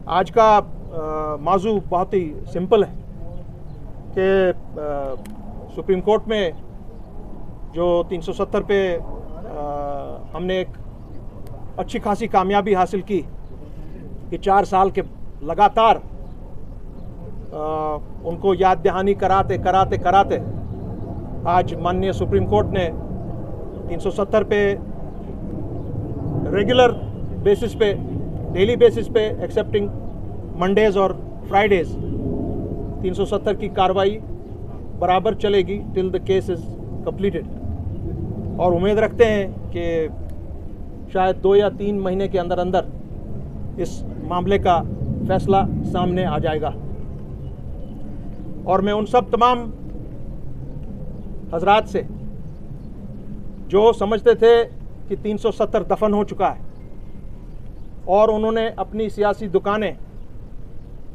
आज का मौजू बहुत ही सिंपल है कि सुप्रीम कोर्ट में जो 370 पे हमने एक अच्छी खासी कामयाबी हासिल की कि 4 साल के लगातार उनको याद दहानी कराते कराते कराते आज माननीय सुप्रीम कोर्ट ने 370 पे रेगुलर बेसिस पे, डेली बेसिस पे, एक्सेप्टिंग मंडेज और फ्राइडेज 370 की कार्रवाई बराबर चलेगी till the case is completed. और उम्मीद रखते हैं कि शायद 2 या 3 महीने के अंदर अंदर इस मामले का फैसला सामने आ जाएगा। और मैं उन सब तमाम हजरात से जो समझते थे कि 370 दफन हो चुका है और उन्होंने अपनी सियासी दुकानें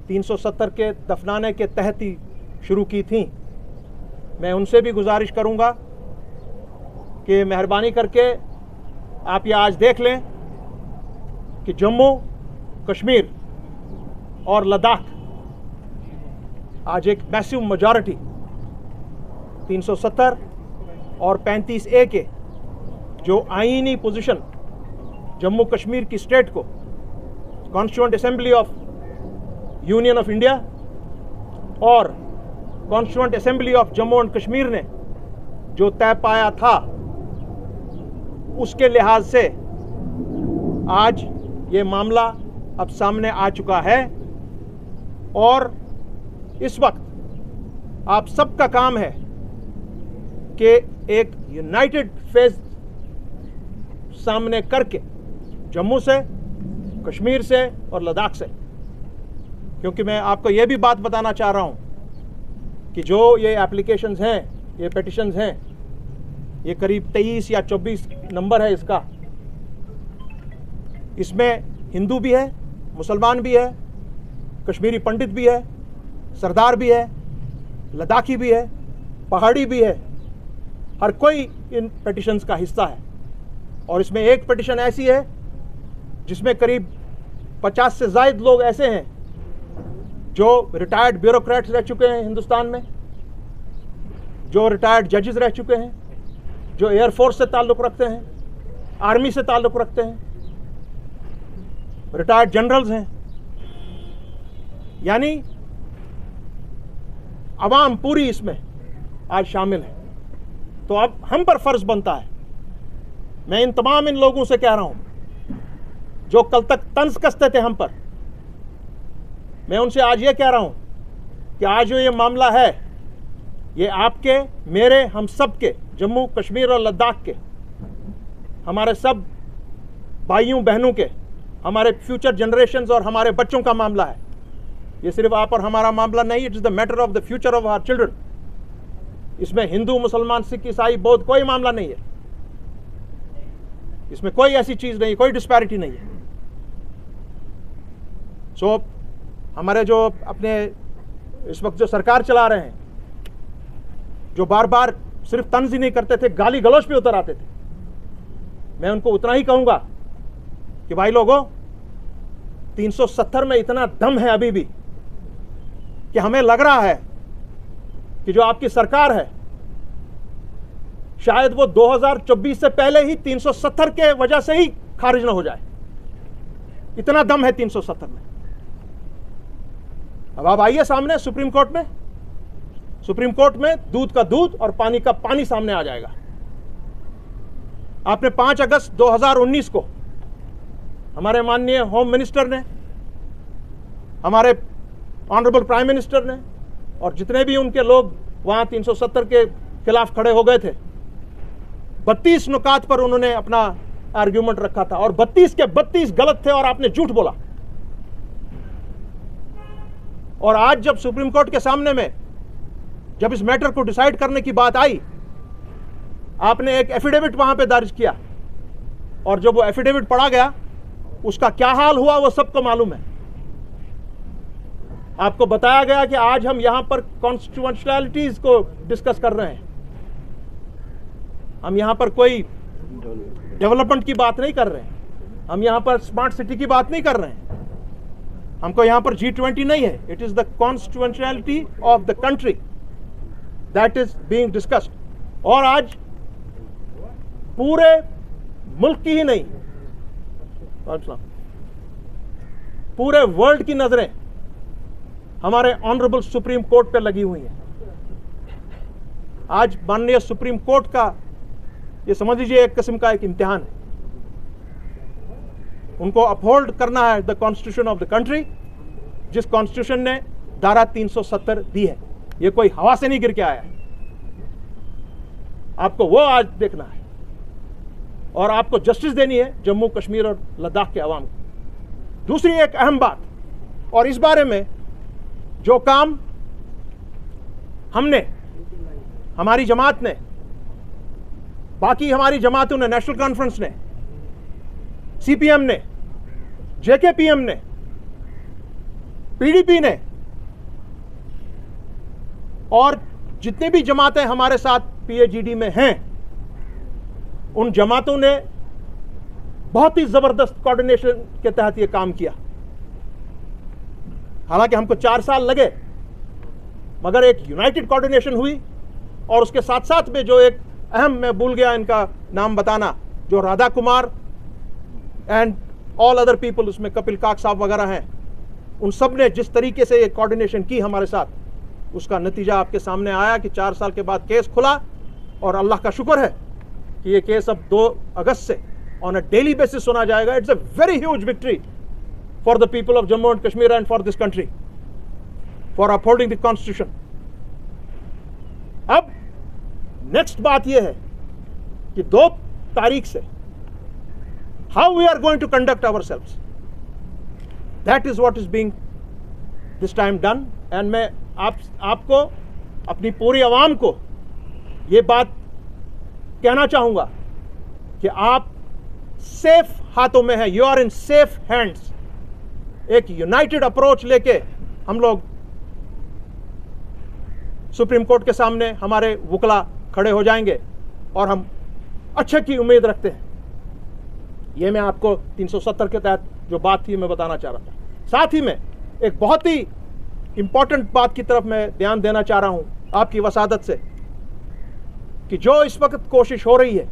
370 के दफनाने के तहत ही शुरू की थी, मैं उनसे भी गुजारिश करूंगा कि मेहरबानी करके आप ये आज देख लें कि जम्मू कश्मीर और लद्दाख आज एक मैसिव मेजॉरिटी 370 और 35A के जो आईनी पोजीशन जम्मू कश्मीर की स्टेट को constituent assembly of union of India और constituent assembly of Jammu and Kashmir ने जो तय पाया था, उसके लिहाज से आज ये मामला अब सामने आ चुका है। और इस वक्त आप सबका काम है कि एक यूनाइटेड फेज सामने करके जम्मू से, कश्मीर से और लद्दाख से, क्योंकि मैं आपको यह भी बात बताना चाह रहा हूं कि जो ये एप्लीकेशंस हैं, ये पेटिशंस हैं, ये करीब 23 या 24 नंबर है इसका। इसमें हिंदू भी है, मुसलमान भी है, कश्मीरी पंडित भी है, सरदार भी है, लद्दाखी भी है, पहाड़ी भी है, हर कोई इन पेटिशंस का हिस्सा है। और इसमें एक पेटिशन ऐसी है जिसमें करीब 50 से ज़ायद लोग ऐसे हैं जो रिटायर्ड ब्यूरोक्रेट्स रह चुके हैं हिंदुस्तान में, जो रिटायर्ड जजेस रह चुके हैं, जो एयरफोर्स से ताल्लुक़ रखते हैं, आर्मी से ताल्लुक़ रखते हैं, रिटायर्ड जनरल्स हैं, यानी अवाम पूरी इसमें आज शामिल है। तो अब हम पर फर्ज बनता है, मैं इन तमाम इन लोगों से कह रहा हूं जो कल तक तंज कसते थे हम पर, मैं उनसे आज ये कह रहा हूं कि आज जो ये मामला है, ये आपके, मेरे, हम सब के, जम्मू कश्मीर और लद्दाख के, हमारे सब भाइयों बहनों के, हमारे फ्यूचर जनरेशंस और हमारे बच्चों का मामला है। ये सिर्फ आप और हमारा मामला नहीं, it is the matter of the future of our children. इसमें हिंदू, मुसलमान, सिख, ईसाई, बौद्ध कोई मामला नहीं है, इसमें कोई ऐसी चीज़ नहीं, कोई डिस्पैरिटी नहीं है। सो हमारे जो अपने इस वक्त जो सरकार चला रहे हैं, जो बार बार सिर्फ तंज ही नहीं करते थे, गाली गलौज पे उतर आते थे, मैं उनको उतना ही कहूंगा कि भाई लोगों, 370 में इतना दम है अभी भी कि हमें लग रहा है कि जो आपकी सरकार है, शायद वो 2024 से पहले ही 370 के वजह से ही खारिज ना हो जाए। इतना दम है 370 में। अब आप आइए सामने सुप्रीम कोर्ट में, सुप्रीम कोर्ट में दूध का दूध और पानी का पानी सामने आ जाएगा। आपने 5 अगस्त 2019 को हमारे माननीय होम मिनिस्टर ने, हमारे ऑनरेबल प्राइम मिनिस्टर ने और जितने भी उनके लोग वहां 370 के खिलाफ खड़े हो गए थे, 32 नुकात पर उन्होंने अपना आर्ग्यूमेंट रखा था और 32 के 32 गलत थे और आपने झूठ बोला। और आज जब सुप्रीम कोर्ट के सामने में जब इस मैटर को डिसाइड करने की बात आई, आपने एक एफिडेविट वहां पे दर्ज किया और जब वो एफिडेविट पढ़ा गया, उसका क्या हाल हुआ वो सबको मालूम है। आपको बताया गया कि आज हम यहां पर कॉन्स्टिट्यूशनैलिटीज को डिस्कस कर रहे हैं, हम यहां पर कोई डेवलपमेंट की बात नहीं कर रहे हैं, हम यहां पर स्मार्ट सिटी की बात नहीं कर रहे हैं, हमको यहां पर G20 नहीं है, it is the constitutionality of the country that is being discussed. और आज पूरे मुल्क की ही नहीं, पूरे वर्ल्ड की नजरें हमारे ऑनरेबल सुप्रीम कोर्ट पे लगी हुई हैं। आज माननीय सुप्रीम कोर्ट का ये समझ लीजिए एक किस्म का एक इम्तिहान है। उनको अपहोल्ड करना है the constitution of the country, जिस कॉन्स्टिट्यूशन ने धारा 370 दी है। ये कोई हवा से नहीं गिर के आया है, आपको वो आज देखना है और आपको जस्टिस देनी है जम्मू कश्मीर और लद्दाख के अवाम को। दूसरी एक अहम बात, और इस बारे में जो काम हमने, हमारी जमात ने, बाकी हमारी जमातों ने, नेशनल कॉन्फ्रेंस ने, सीपीएम ने, जेकेपीएम ने, पीडीपी ने और जितनी भी जमातें हमारे साथ पीएजीडी में हैं, उन जमातों ने बहुत ही जबरदस्त कोऑर्डिनेशन के तहत यह काम किया। हालांकि हमको 4 साल लगे, मगर एक यूनाइटेड कोऑर्डिनेशन हुई। और उसके साथ साथ में जो एक अहम, मैं भूल गया इनका नाम बताना, जो Radha Kumar and all other people, उसमें कपिल काक साहब वगैरह हैं, उन सब ने जिस तरीके से ये कोऑर्डिनेशन की हमारे साथ, उसका नतीजा आपके सामने आया कि 4 साल के बाद केस खुला। और अल्लाह का शुक्र है कि ये केस अब 2 अगस्त से ऑन अ डेली बेसिस सुना जाएगा। It's a very huge victory for the people of Jammu and Kashmir and for this country for upholding the constitution. अब नेक्स्ट बात यह है कि 2 तारीख से how we are going to conduct ourselves, that is what is being this time done. And मैं आपको, अपनी पूरी आवाम को ये बात कहना चाहूंगा कि आप सेफ हाथों में हैं, you are in safe hands. एक यूनाइटेड अप्रोच लेके हम लोग सुप्रीम कोर्ट के सामने हमारे वकला खड़े हो जाएंगे और हम अच्छे की उम्मीद रखते हैं। ये मैं आपको 370 के तहत जो बात थी मैं बताना चाह रहा था। साथ ही में एक बहुत ही इंपॉर्टेंट बात की तरफ मैं ध्यान देना चाह रहा हूं आपकी वसादत से, कि जो इस वक्त कोशिश हो रही है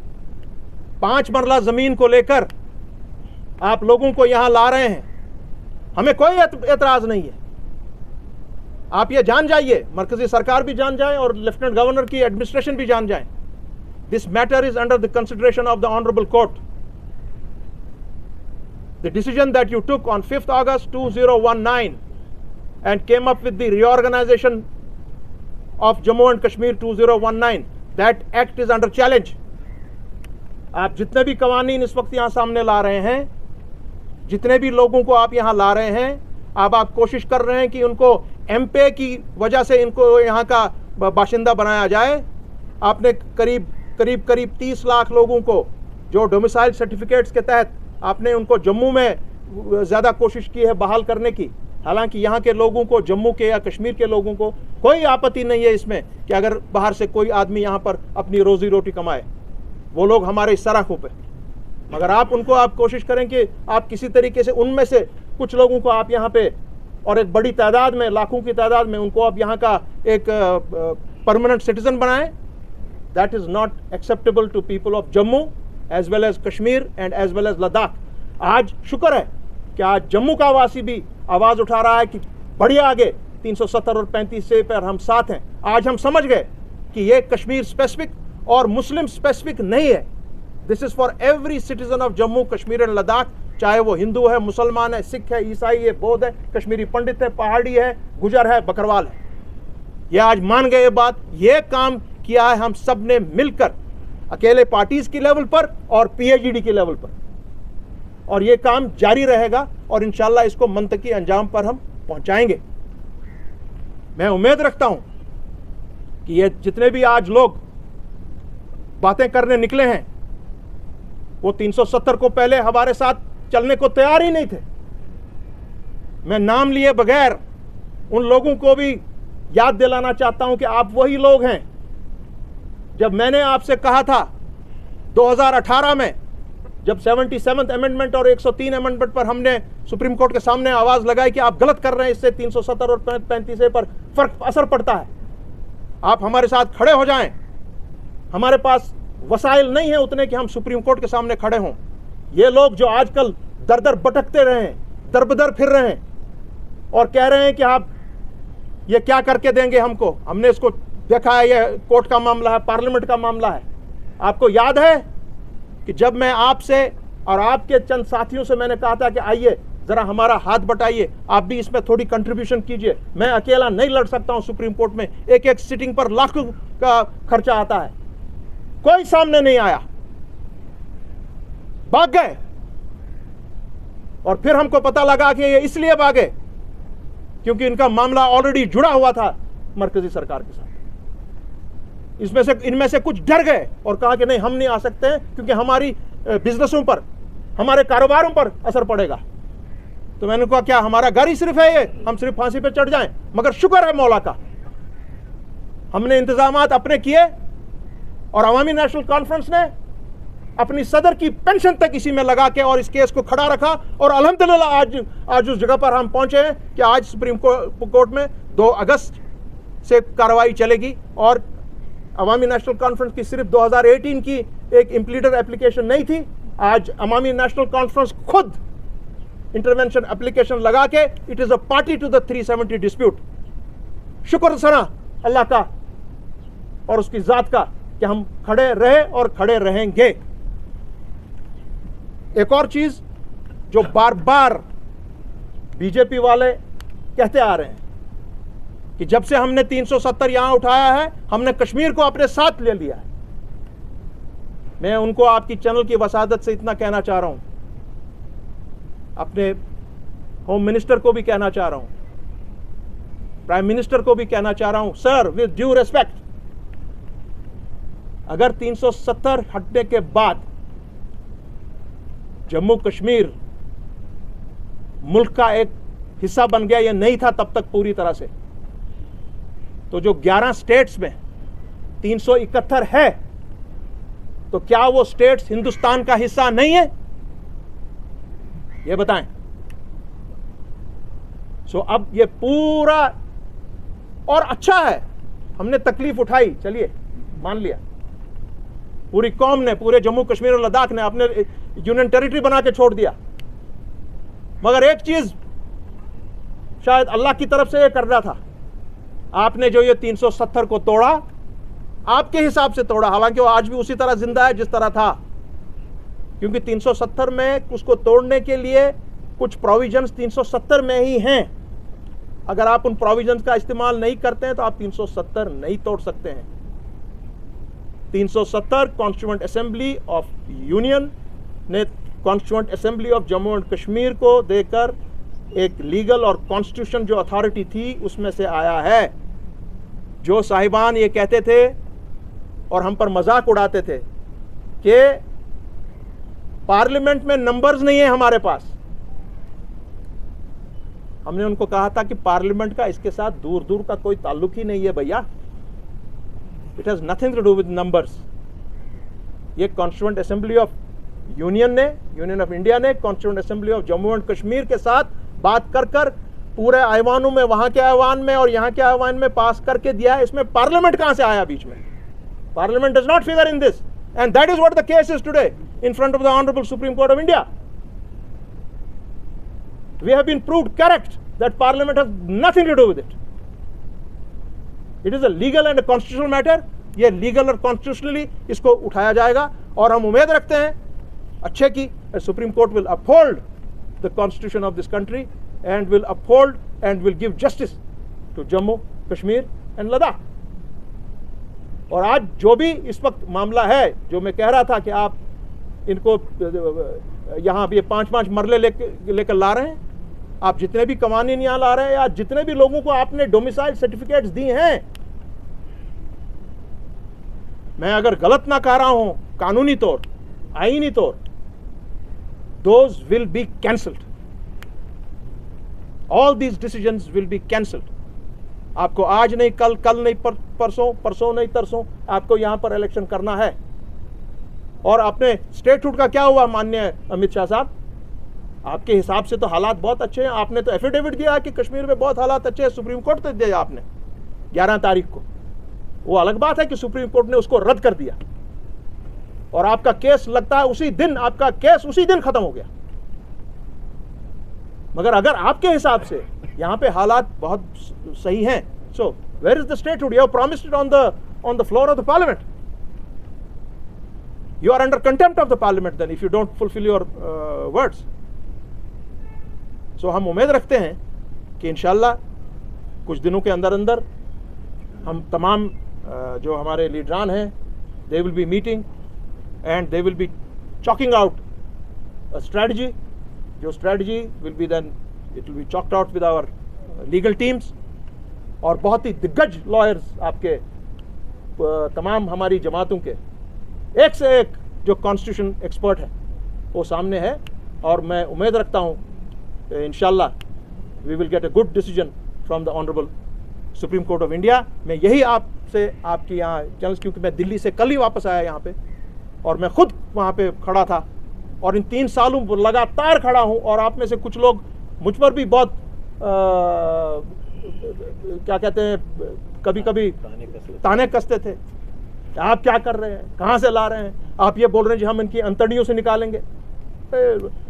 5 मरला जमीन को लेकर आप लोगों को यहां ला रहे हैं, हमें कोई एतराज नहीं है। आप ये जान जाइए, मरकजी सरकार भी जान जाए और लेफ्टिनेंट गवर्नर की एडमिनिस्ट्रेशन भी जान जाए, this matter is under the consideration of the honourable court. The decision that you took on 5th August 2019 and came up with the reorganization of Jammu and Kashmir 2019, that act is under challenge. आप जितने भी कवानीन इस वक्त यहां सामने ला रहे हैं, जितने भी लोगों को आप यहां ला रहे हैं, आप कोशिश कर रहे हैं कि उनको एमपे की वजह से इनको यहां का बाशिंदा बनाया जाए। आपने करीब 30 लाख लोगों को जो डोमिसाइल सर्टिफिकेट्स के तहत आपने उनको जम्मू में ज़्यादा कोशिश की है बहाल करने की। हालांकि यहाँ के लोगों को, जम्मू के या कश्मीर के लोगों को कोई आपत्ति नहीं है इसमें कि अगर बाहर से कोई आदमी यहाँ पर अपनी रोजी रोटी कमाए, वो लोग हमारे सराखों पे। मगर आप कोशिश करें कि आप किसी तरीके से उनमें से कुछ लोगों को आप यहाँ पे, और एक बड़ी तादाद में, लाखों की तादाद में, उनको आप यहाँ का एक परमानेंट सिटीजन बनाएं। That is not acceptable to people of Jammu as well as Kashmir and as well as Ladakh. आज शुक्र है कि आज जम्मू का वासी भी आवाज उठा रहा है कि बढ़िया आगे 370 और 35 से पर हम साथ हैं। आज हम समझ गए कि ये कश्मीर स्पेसिफिक और मुस्लिम स्पेसिफिक नहीं है, this is for every citizen of Jammu Kashmir and Ladakh, चाहे वो हिंदू है, मुसलमान है, सिख है, ईसाई है, बौद्ध है, कश्मीरी पंडित है, पहाड़ी है, गुजर है, बकरवाल है। ये आज मान गए ये बात। ये काम किया है हम सब ने मिलकर, अकेले पार्टीज की लेवल पर और पीएजीडी के लेवल पर, और ये काम जारी रहेगा और इंशाल्लाह इसको मंतकी अंजाम पर हम पहुंचाएंगे। मैं उम्मीद रखता हूं कि ये जितने भी आज लोग बातें करने निकले हैं, वो 370 को पहले हमारे साथ चलने को तैयार ही नहीं थे। मैं नाम लिए बगैर उन लोगों को भी याद दिलाना चाहता हूं कि आप वही लोग हैं जब मैंने आपसे कहा था 2018 में, जब 77th अमेंडमेंट और 103 अमेंडमेंट पर हमने सुप्रीम कोर्ट के सामने आवाज लगाई कि आप गलत कर रहे हैं, इससे 370 और 35 पर फर्क असर पड़ता है, आप हमारे साथ खड़े हो जाएं। हमारे पास वसाइल नहीं है उतने कि हम सुप्रीम कोर्ट के सामने खड़े हों। ये लोग जो आजकल दर दर भटकते रहे हैं, दर बदर फिर रहे हैं और कह रहे हैं कि आप ये क्या करके देंगे हमको, हमने इसको देखा है, ये कोर्ट का मामला है, पार्लियामेंट का मामला है। आपको याद है कि जब मैं आपसे और आपके चंद साथियों से मैंने कहा था कि आइए जरा हमारा हाथ बटाइए, आप भी इसमें थोड़ी कंट्रीब्यूशन कीजिए, मैं अकेला नहीं लड़ सकता हूं सुप्रीम कोर्ट में, एक एक सिटिंग पर लाखों का खर्चा आता है। कोई सामने नहीं आया, भाग गए। और फिर हमको पता लगा कि ये इसलिए भागे क्योंकि इनका मामला ऑलरेडी जुड़ा हुआ था मरकजी सरकार के साथ। इनमें से कुछ डर गए और कहा कि नहीं, हम नहीं आ सकते हैं क्योंकि हमारी बिजनेसों पर, हमारे कारोबारों पर असर पड़ेगा। तो मैंने कहा क्या हमारा घर ही सिर्फ है ये, हम सिर्फ फांसी पे चढ़ जाएं? मगर शुक्र है मौला का, हमने इंतजामात अपने किए और अवामी नेशनल कॉन्फ्रेंस ने अपनी सदर की पेंशन तक इसी में लगा के और इस केस को खड़ा रखा। और अल्हम्दुलिल्लाह आज उस जगह पर हम पहुंचे हैं कि आज सुप्रीम कोर्ट में 2 अगस्त से कार्रवाई चलेगी। और अवामी नेशनल कॉन्फ्रेंस की सिर्फ 2018 की एक इम्प्लीटर एप्लीकेशन नहीं थी, आज अवामी नेशनल कॉन्फ्रेंस खुद इंटरवेंशन एप्लीकेशन लगा के it is a party to the 370 dispute. शुक्र सना अल्लाह का और उसकी जात का कि हम खड़े रहे और खड़े रहेंगे। एक और चीज जो बार बार बीजेपी वाले कहते आ रहे हैं कि जब से हमने 370 यहां उठाया है, हमने कश्मीर को अपने साथ ले लिया है। मैं उनको आपकी चैनल की वसादत से इतना कहना चाह रहा हूं, अपने होम मिनिस्टर को भी कहना चाह रहा हूं, प्राइम मिनिस्टर को भी कहना चाह रहा हूं, सर विद ड्यू रेस्पेक्ट, अगर 370 हटने के बाद जम्मू कश्मीर मुल्क का एक हिस्सा बन गया, यह नहीं था तब तक पूरी तरह से, तो जो 11 स्टेट्स में 371 है, तो क्या वो स्टेट्स हिंदुस्तान का हिस्सा नहीं है? ये बताएं। सो अब ये पूरा, और अच्छा है हमने तकलीफ उठाई, चलिए मान लिया, पूरी कौम ने, पूरे जम्मू कश्मीर और लद्दाख ने अपने यूनियन टेरिटरी बना के छोड़ दिया। मगर एक चीज शायद अल्लाह की तरफ से ये कर रहा था, आपने जो ये 370 को तोड़ा, आपके हिसाब से तोड़ा, हालांकि वो आज भी उसी तरह जिंदा है जिस तरह था, क्योंकि 370 में उसको तोड़ने के लिए कुछ प्रोविजंस 370 में ही हैं। अगर आप उन प्रोविजंस का इस्तेमाल नहीं करते हैं तो आप 370 नहीं तोड़ सकते हैं। 370 कॉन्स्टिट्यूएंट असेंबली ऑफ यूनियन ने constituent assembly of Jammu and Kashmir को देकर एक लीगल और कॉन्स्टिट्यूशन जो अथॉरिटी थी उसमें से आया है। जो साहिबान ये कहते थे और हम पर मजाक उड़ाते थे कि पार्लियामेंट में नंबर्स नहीं है हमारे पास, हमने उनको कहा था कि पार्लियामेंट का इसके साथ दूर दूर का कोई ताल्लुक ही नहीं है भैया, it has nothing to do with numbers. ये कॉन्स्टिट्यूएंट असेंबली ऑफ यूनियन ने, यूनियन ऑफ इंडिया ने constituent assembly of Jammu and Kashmir के साथ बात कर कर पूरे ऐवानों में, वहां के ऐवान में और यहां के ऐवान में पास करके दिया है। इसमें पार्लियामेंट कहां से आया बीच में? Parliament does not figure in this, and that is what the case is today in front of the Honorable Supreme Court of India. We have been proved correct that Parliament has nothing to do with it. It is a legal and a constitutional matter. ये legal और constitutionally इसको उठाया जाएगा और हम उम्मीद रखते हैं अच्छे की, Supreme Court will uphold the constitution of this country and will uphold and will give justice to Jammu, Kashmir and Ladakh. और आज जो भी इस वक्त मामला है, जो मैं कह रहा था कि आप इनको यहाँ ये 5-5 मरले लेकर ला रहे हैं, आप जितने भी कवानीन यहाँ ला रहे हैं या जितने भी लोगों को आपने डोमिसाइल सर्टिफिकेट्स दी हैं, मैं अगर गलत ना कह रहा हूं कानूनी तौर, आईनी तौर, those will be cancelled, all these decisions will be cancelled. आपको आज नहीं कल, कल नहीं परसों, परसों नहीं तरसों आपको यहां पर इलेक्शन करना है। और अपने स्टेटहुड का क्या हुआ माननीय अमित शाह साहब? आपके हिसाब से तो हालात बहुत अच्छे हैं, आपने तो एफिडेविट दिया कि कश्मीर में बहुत हालात अच्छे हैं, सुप्रीम कोर्ट तक दिया आपने 11 तारीख को। वो अलग बात है कि सुप्रीम कोर्ट ने उसको रद्द कर दिया और आपका केस लगता है उसी दिन, आपका केस उसी दिन खत्म हो गया। मगर अगर आपके हिसाब से यहां पे हालात बहुत सही हैं, so where is the statehood? You have promised it on the floor of the parliament. You are under contempt of the parliament then if you don't fulfil your words. So हम उम्मीद रखते हैं कि इंशाल्लाह कुछ दिनों के अंदर अंदर हम तमाम जो हमारे लीडरान हैं, they will be meeting and they will be chalking out a strategy. जो strategy will be then it will be chalked out with our legal teams, और बहुत ही दिग्गज लॉयर्स आपके तमाम हमारी जमातों के एक से एक जो कॉन्स्टिट्यूशन एक्सपर्ट है वो सामने है। और मैं उम्मीद रखता हूँ इंशाल्लाह we will get a good decision from the honourable Supreme Court of India. मैं यही आपसे आपकी यहाँ चैनल्स, क्योंकि मैं दिल्ली से कल ही वापस आया यहाँ पे और मैं खुद वहाँ पे खड़ा था और इन 3 सालों लगातार खड़ा हूँ, और आप में से कुछ लोग मुझ पर भी बहुत क्या कहते हैं, कभी कभी ताने कसते थे, आप क्या कर रहे हैं, कहाँ से ला रहे हैं, आप ये बोल रहे हैं जी हम इनकी अंतड़ियों से निकालेंगे।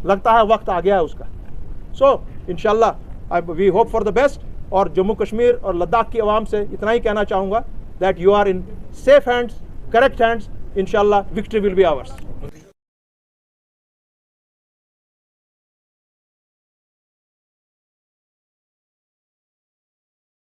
लगता है वक्त आ गया है उसका। सो इंशाल्लाह we hope for the best, और जम्मू कश्मीर और लद्दाख की आवाम से इतना ही कहना चाहूँगा that you are in safe hands, correct hands. इंशाल्लाह विक्ट्री विल बी आवर्स।